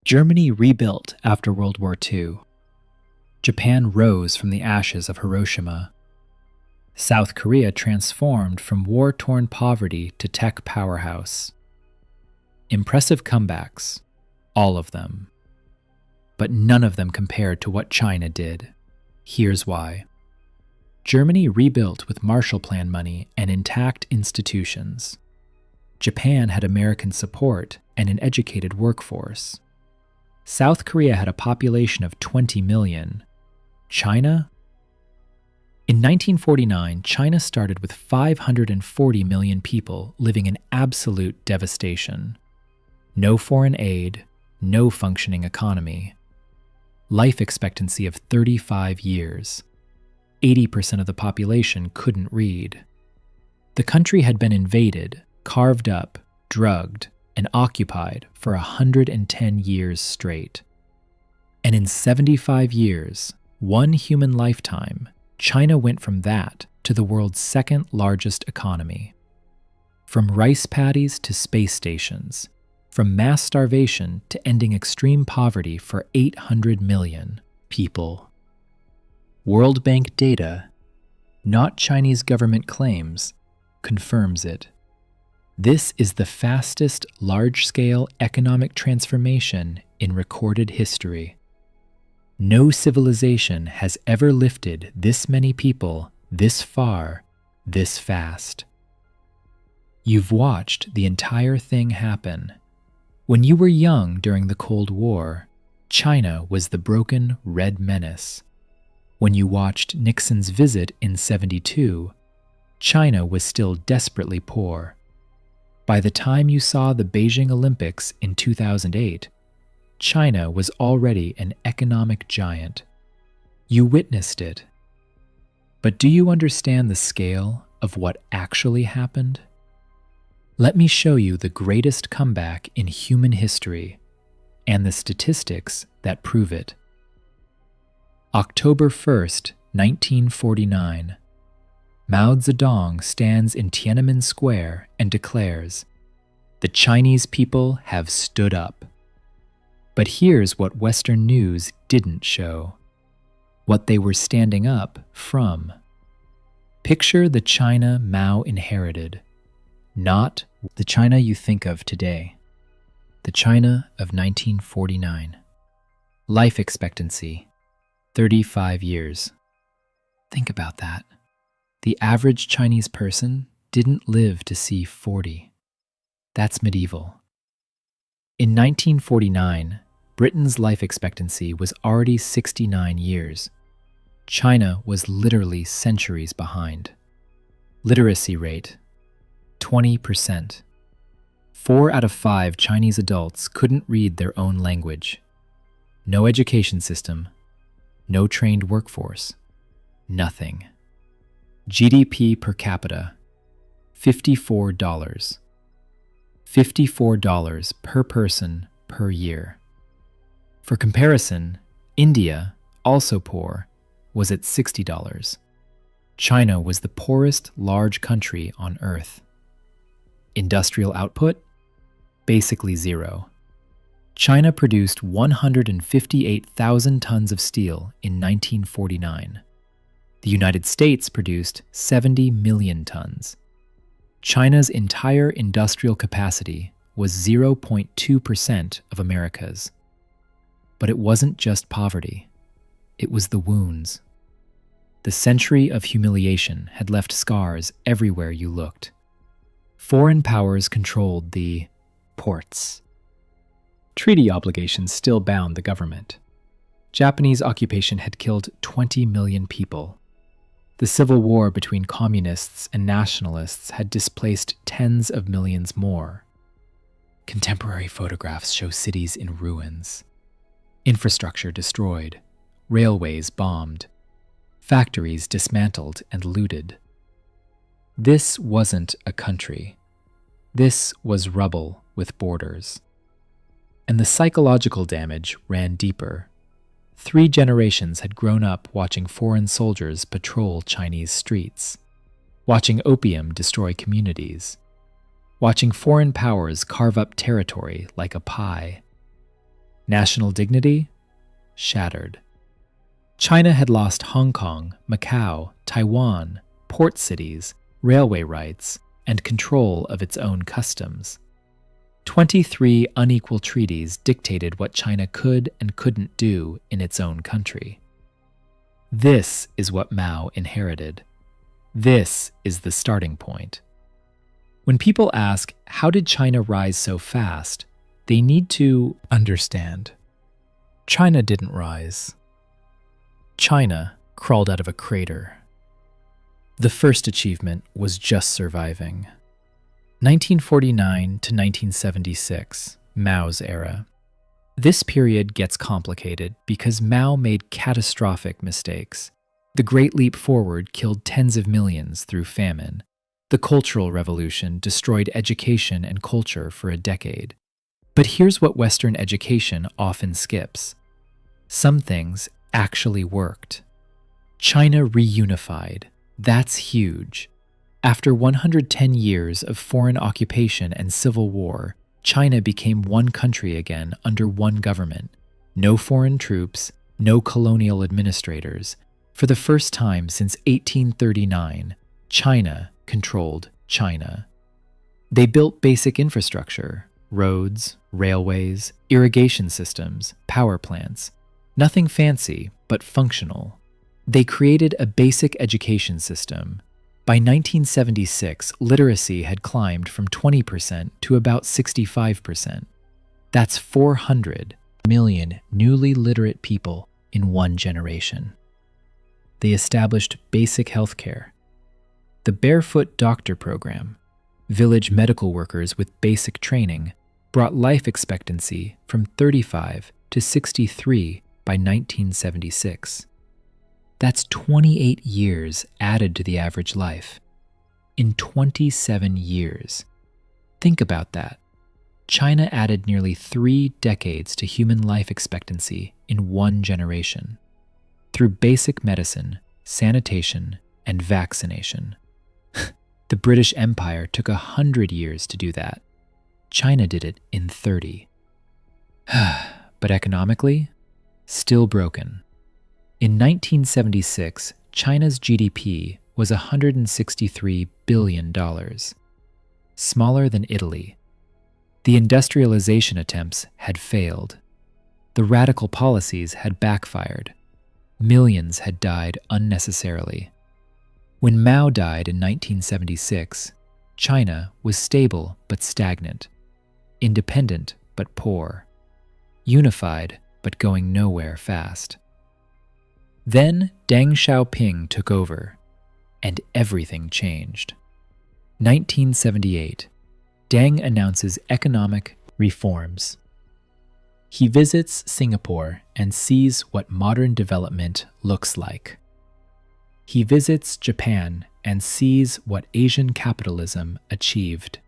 Germany rebuilt after World War II. Japan rose from the ashes of Hiroshima. South Korea transformed from war-torn poverty to tech powerhouse. Impressive comebacks, all of them. But none of them compared to what China did. Here's why. Germany rebuilt with Marshall Plan money and intact institutions. Japan had American support and an educated workforce. South Korea had a population of 20 million. China? In 1949, China started with 540 million people living in absolute devastation. No foreign aid, no functioning economy. Life expectancy of 35 years. 80% of the population couldn't read. The country had been invaded, carved up, drugged, and occupied for 110 years straight. And in 75 years, one human lifetime, China went from that to the world's second largest economy. From rice paddies to space stations, from mass starvation to ending extreme poverty for 800 million people. World Bank data, not Chinese government claims, confirms it. This is the fastest large-scale economic transformation in recorded history. No civilization has ever lifted this many people this far, this fast. You've watched the entire thing happen. When you were young during the Cold War, China was the broken red menace. When you watched Nixon's visit in '72, China was still desperately poor. By the time you saw the Beijing Olympics in 2008, China was already an economic giant. You witnessed it. But do you understand the scale of what actually happened? Let me show you the greatest comeback in human history and the statistics that prove it. October 1st, 1949. Mao Zedong stands in Tiananmen Square and declares, "The Chinese people have stood up." But here's what Western news didn't show. What they were standing up from. Picture the China Mao inherited, not the China you think of today. The China of 1949. Life expectancy, 35 years. Think about that. The average Chinese person didn't live to see 40. That's medieval. In 1949, Britain's life expectancy was already 69 years. China was literally centuries behind. Literacy rate, 20%. 4 out of 5 Chinese adults couldn't read their own language. No education system, no trained workforce, nothing. GDP per capita, $54. $54 per person per year. For comparison, India, also poor, was at $60. China was the poorest large country on Earth. Industrial output? Basically zero. China produced 158,000 tons of steel in 1949. The United States produced 70 million tons. China's entire industrial capacity was 0.2% of America's. But it wasn't just poverty. It was the wounds. The century of humiliation had left scars everywhere you looked. Foreign powers controlled the ports. Treaty obligations still bound the government. Japanese occupation had killed 20 million people. The civil war between communists and nationalists had displaced tens of millions more. Contemporary photographs show cities in ruins. Infrastructure destroyed. Railways bombed. Factories dismantled and looted. This wasn't a country. This was rubble with borders. And the psychological damage ran deeper. 3 generations had grown up watching foreign soldiers patrol Chinese streets, watching opium destroy communities, watching foreign powers carve up territory like a pie. National dignity? Shattered. China had lost Hong Kong, Macau, Taiwan, port cities, railway rights, and control of its own customs. 23 unequal treaties dictated what China could and couldn't do in its own country. This is what Mao inherited. This is the starting point. When people ask, how did China rise so fast? They need to understand. China didn't rise. China crawled out of a crater. The first achievement was just surviving. 1949 to 1976, Mao's era. This period gets complicated because Mao made catastrophic mistakes. The Great Leap Forward killed tens of millions through famine. The Cultural Revolution destroyed education and culture for a decade. But here's what Western education often skips. Some things actually worked. China reunified. That's huge. After 110 years of foreign occupation and civil war, China became one country again under one government. No foreign troops, no colonial administrators. For the first time since 1839, China controlled China. They built basic infrastructure, roads, railways, irrigation systems, power plants. Nothing fancy, but functional. They created a basic education system. By 1976, literacy had climbed from 20% to about 65%. That's 400 million newly literate people in one generation. They established basic health care. The Barefoot Doctor Program, village medical workers with basic training, brought life expectancy from 35 to 63 by 1976. That's 28 years added to the average life. In 27 years. Think about that. China added nearly 3 decades to human life expectancy in one generation. Through basic medicine, sanitation, and vaccination. The British Empire took 100 years to do that. China did it in 30. But economically, still broken. In 1976, China's GDP was $163 billion, smaller than Italy. The industrialization attempts had failed. The radical policies had backfired. Millions had died unnecessarily. When Mao died in 1976, China was stable but stagnant, independent but poor, unified but going nowhere fast. Then Deng Xiaoping took over, and everything changed. 1978, Deng announces economic reforms. He visits Singapore and sees what modern development looks like. He visits Japan and sees what Asian capitalism achieved.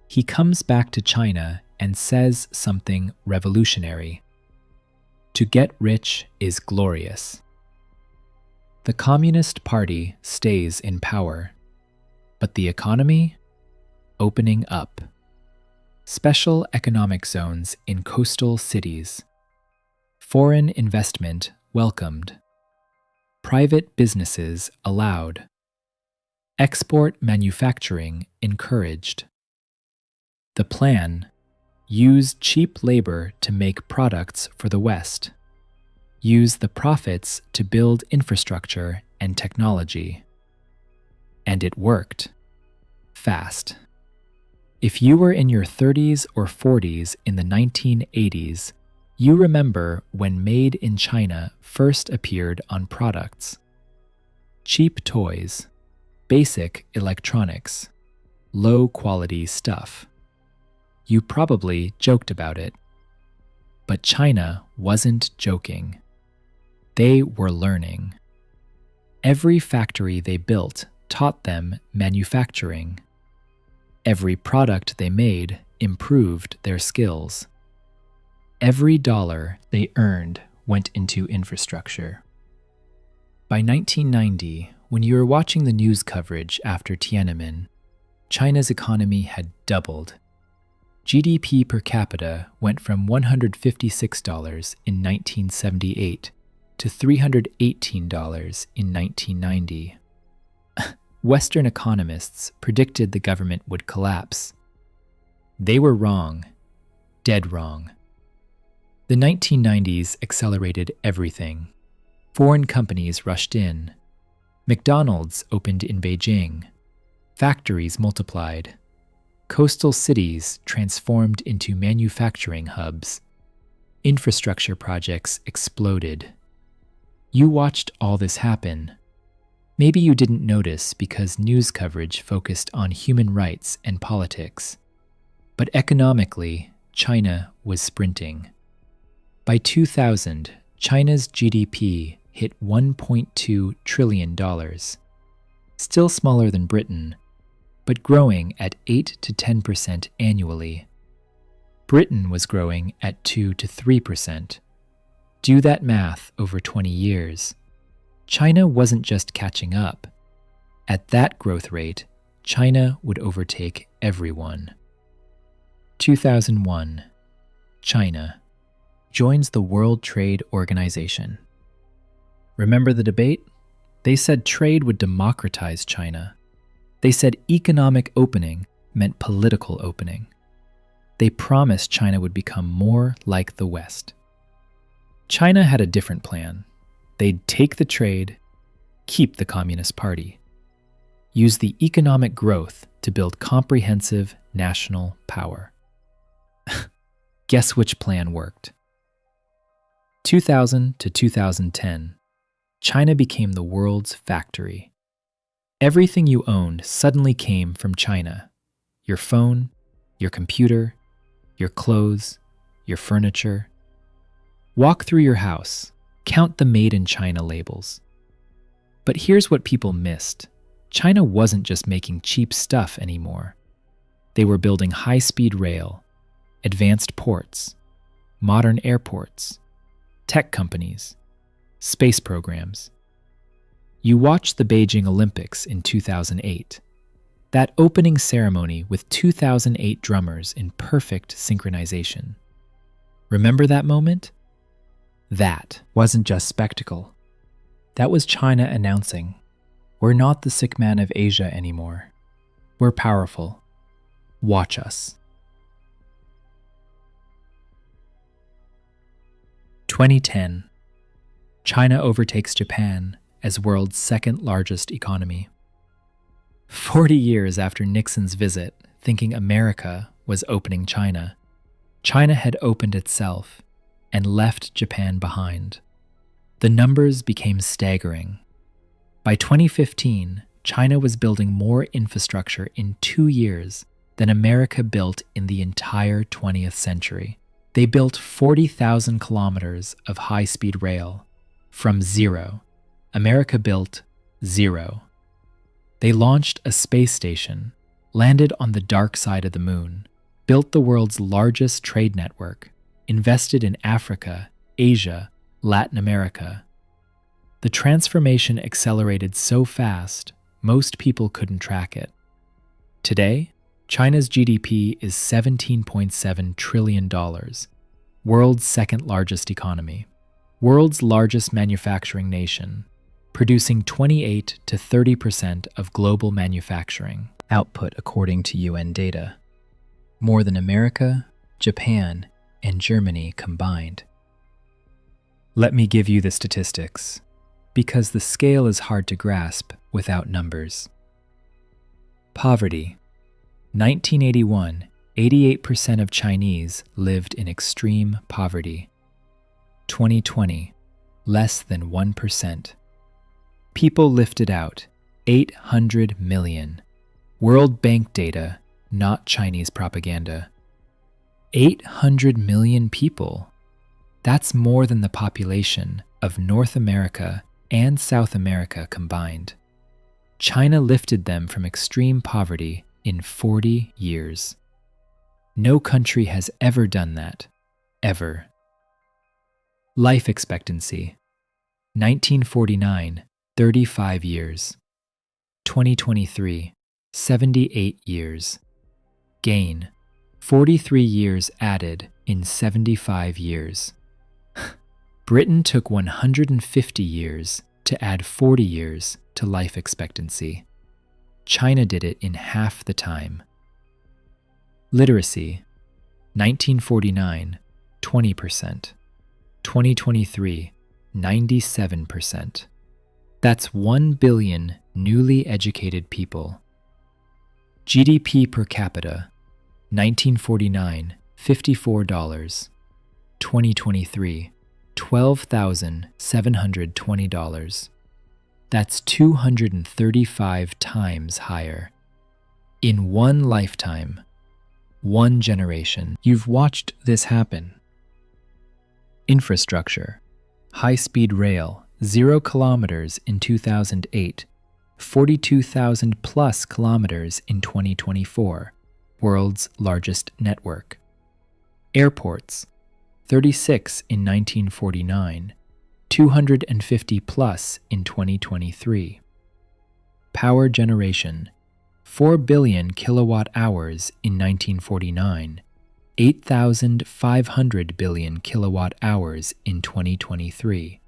He comes back to China and says something revolutionary. To get rich is glorious. The Communist Party stays in power, but the economy? Opening up. Special economic zones in coastal cities. Foreign investment welcomed. Private businesses allowed. Export manufacturing encouraged. The plan: use cheap labor to make products for the West. Use the profits to build infrastructure and technology. And it worked. Fast. If you were in your 30s or 40s in the 1980s, you remember when Made in China first appeared on products. Cheap toys, basic electronics, low-quality stuff. You probably joked about it. But China wasn't joking. They were learning. Every factory they built taught them manufacturing. Every product they made improved their skills. Every dollar they earned went into infrastructure. By 1990, when you were watching the news coverage after Tiananmen, China's economy had doubled. GDP per capita went from $156 in 1978 to $318 in 1990. Western economists predicted the government would collapse. They were wrong, dead wrong. The 1990s accelerated everything. Foreign companies rushed in. McDonald's opened in Beijing. Factories multiplied. Coastal cities transformed into manufacturing hubs. Infrastructure projects exploded. You watched all this happen. Maybe you didn't notice because news coverage focused on human rights and politics. But economically, China was sprinting. By 2000, China's GDP hit $1.2 trillion. Still smaller than Britain, but growing at 8 to 10% annually. Britain was growing at 2 to 3%. Do that math over 20 years. China wasn't just catching up. At that growth rate, China would overtake everyone. 2001. China joins the World Trade Organization. Remember the debate? They said trade would democratize China. They said economic opening meant political opening. They promised China would become more like the West. China had a different plan. They'd take the trade, keep the Communist Party, use the economic growth to build comprehensive national power. Guess which plan worked? 2000 to 2010, China became the world's factory. Everything you owned suddenly came from China. Your phone, your computer, your clothes, your furniture. Walk through your house. Count the Made in China labels. But here's what people missed. China wasn't just making cheap stuff anymore. They were building high-speed rail, advanced ports, modern airports, tech companies, space programs. You watched the Beijing Olympics in 2008. That opening ceremony with 2008 drummers in perfect synchronization. Remember that moment? That wasn't just spectacle. That was China announcing, we're not the sick man of Asia anymore. We're powerful. Watch us. 2010. China overtakes Japan as world's second largest economy. 40 years after Nixon's visit, thinking America was opening China, China had opened itself and left Japan behind. The numbers became staggering. By 2015, China was building more infrastructure in 2 years than America built in the entire 20th century. They built 40,000 kilometers of high-speed rail. From zero, America built zero. They launched a space station, landed on the dark side of the moon, built the world's largest trade network, invested in Africa, Asia, Latin America. The transformation accelerated so fast, most people couldn't track it. Today, China's GDP is $17.7 trillion, world's second largest economy, world's largest manufacturing nation, producing 28 to 30% of global manufacturing output according to UN data, more than America, Japan, and Germany combined. Let me give you the statistics, because the scale is hard to grasp without numbers. Poverty. 1981, 88% of Chinese lived in extreme poverty. 2020, less than 1%. People lifted out, 800 million. World Bank data, not Chinese propaganda. 800 million people. That's more than the population of North America and South America combined. China lifted them from extreme poverty in 40 years. No country has ever done that, ever. Life expectancy. 1949, 35 years. 2023, 78 years. Gain, 43 years added in 75 years. Britain took 150 years to add 40 years to life expectancy. China did it in half the time. Literacy, 1949, 20%. 2023, 97%. That's 1 billion newly educated people. GDP per capita, 1949, $54. 2023, $12,720. That's 235 times higher. In one lifetime, one generation. You've watched this happen. Infrastructure. High-speed rail, 0 kilometers in 2008, 42,000 plus kilometers in 2024, world's largest network. Airports, 36 in 1949, 250 plus in 2023. Power generation, 4 billion kilowatt hours in 1949, 8,500 billion kilowatt hours in 2023.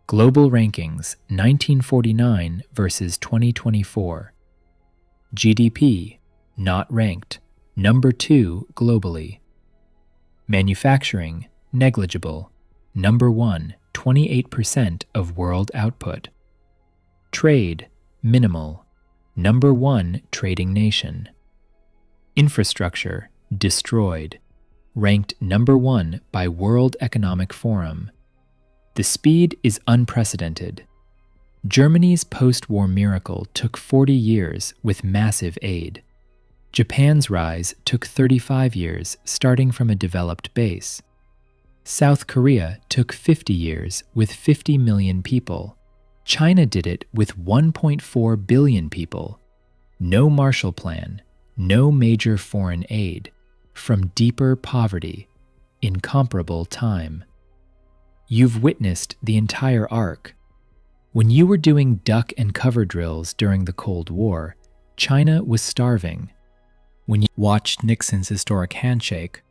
Global rankings 1949 versus 2024. GDP, not ranked, number 2 globally. Manufacturing, negligible, number 1, 28% of world output. Trade, minimal, number 1 trading nation. Infrastructure, destroyed, ranked number 1 by World Economic Forum. The speed is unprecedented. Germany's post-war miracle took 40 years with massive aid. Japan's rise took 35 years, starting from a developed base. South Korea took 50 years with 50 million people. China did it with 1.4 billion people. No Marshall Plan, no major foreign aid, from deeper poverty, incomparable time. You've witnessed the entire arc. When you were doing duck and cover drills during the Cold War, China was starving. When you watched Nixon's historic handshake,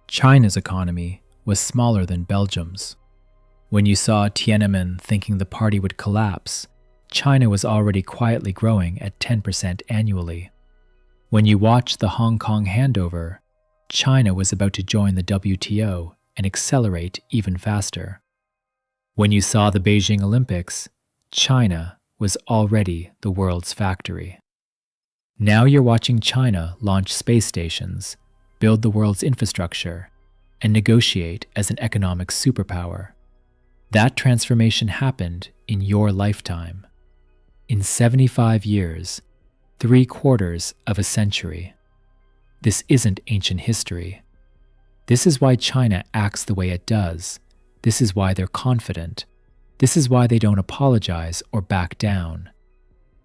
China's economy was smaller than Belgium's. When you saw Tiananmen thinking the party would collapse, China was already quietly growing at 10% annually. When you watched the Hong Kong handover, China was about to join the WTO and accelerate even faster. When you saw the Beijing Olympics, China was already the world's factory. Now you're watching China launch space stations, build the world's infrastructure, and negotiate as an economic superpower. That transformation happened in your lifetime. In 75 years, 3/4 of a century. This isn't ancient history. This is why China acts the way it does. This is why they're confident. This is why they don't apologize or back down.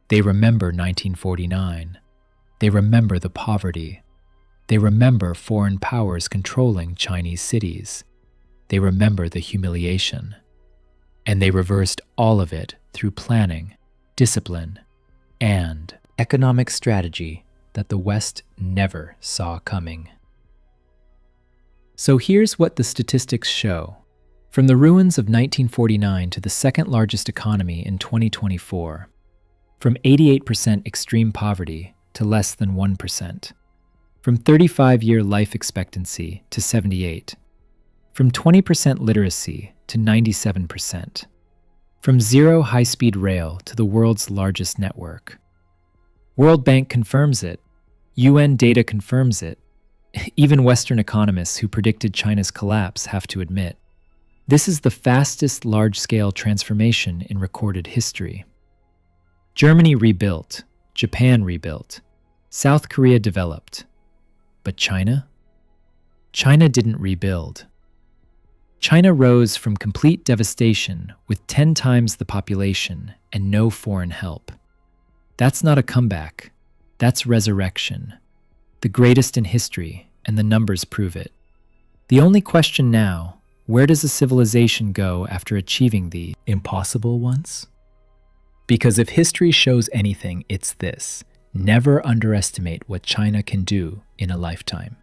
They remember 1949. They remember the poverty. They remember foreign powers controlling Chinese cities. They remember the humiliation. And they reversed all of it through planning, discipline, and economic strategy that the West never saw coming. So here's what the statistics show. From the ruins of 1949 to the second largest economy in 2024, from 88% extreme poverty to less than 1%, from 35-year life expectancy to 78, from 20% literacy to 97%, from zero high-speed rail to the world's largest network. World Bank confirms it. UN data confirms it. Even Western economists who predicted China's collapse have to admit. This is the fastest large-scale transformation in recorded history. Germany rebuilt, Japan rebuilt, South Korea developed. But China? China didn't rebuild. China rose from complete devastation with 10 times the population and no foreign help. That's not a comeback. That's resurrection. The greatest in history, and the numbers prove it. The only question now, where does a civilization go after achieving the impossible once? Because if history shows anything, it's this: never underestimate what China can do in a lifetime.